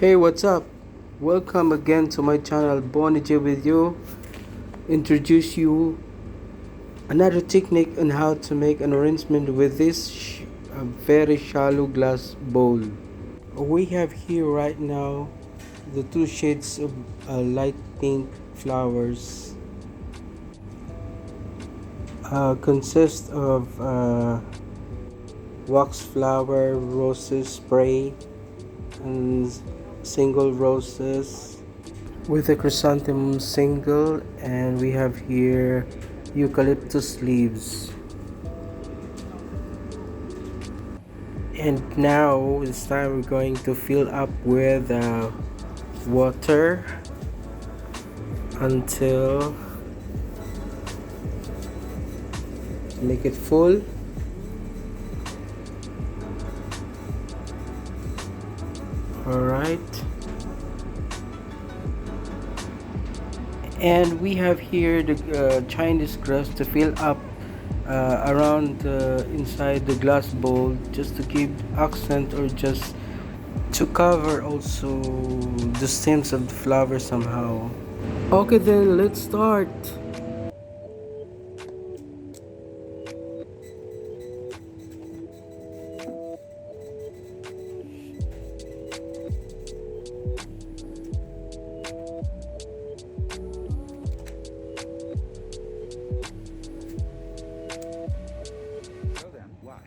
Hey, what's up? Welcome again to my channel Bonnie J with you. Introduce you another technique on how to make an arrangement with this very shallow glass bowl. We have here right now the two shades of light pink flowers. Consist of wax flower, roses spray, and single roses with a chrysanthemum single, and we have here eucalyptus leaves. And now this time we're going to fill up with water until make it full. Alright, and we have here the Chinese grass to fill up around inside the glass bowl, just to give accent or just to cover also the stems of the flower somehow. Okay, then let's start. So then, why?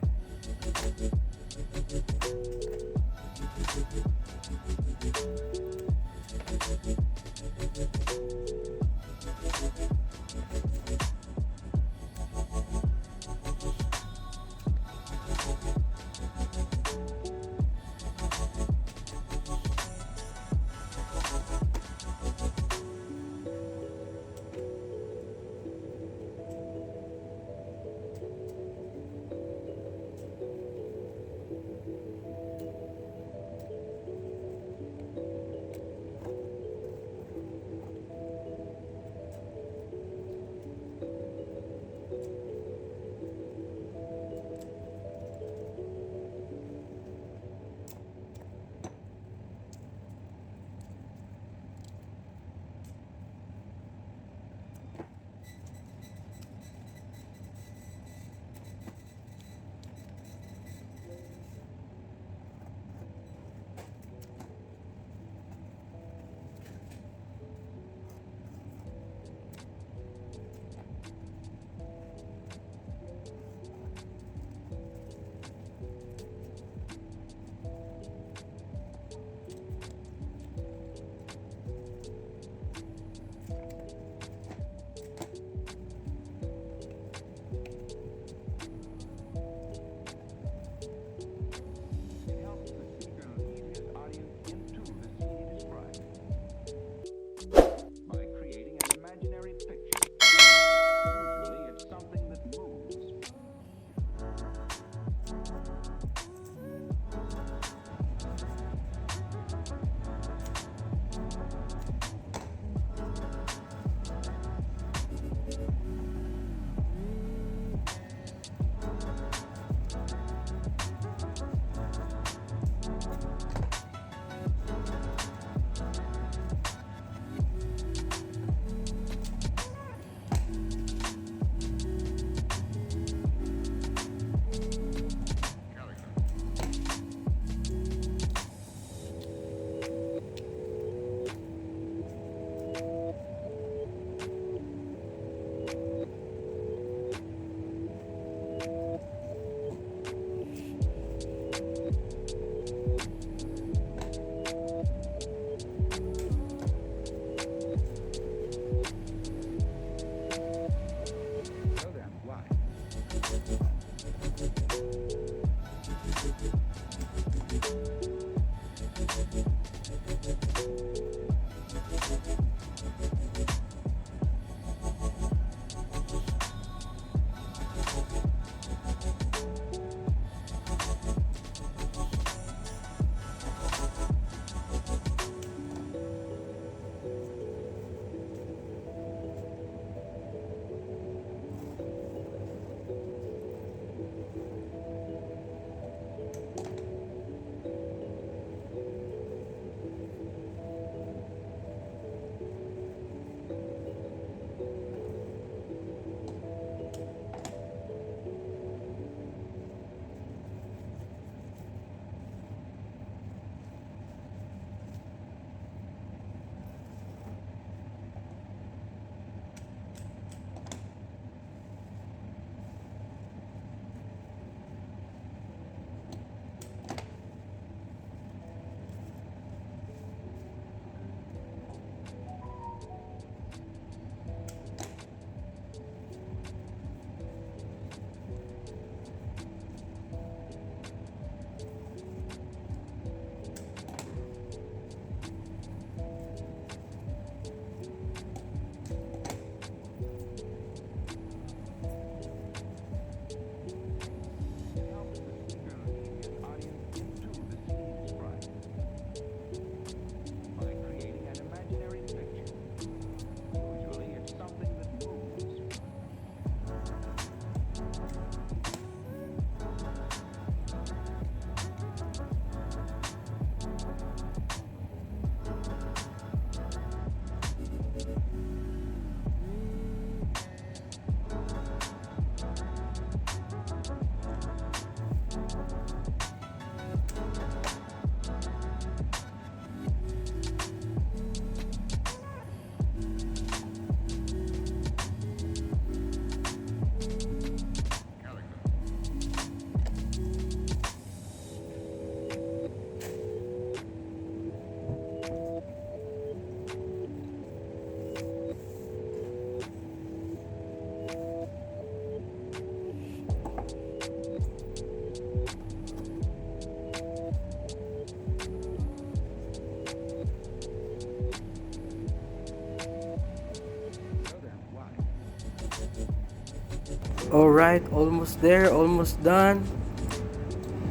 Alright, almost there, almost done.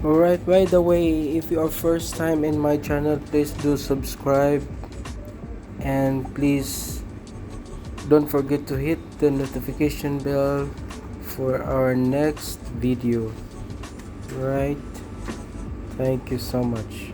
Alright, by the way, if you are first time in my channel, please do subscribe, and please don't forget to hit the notification bell for our next video. Right, thank you so much.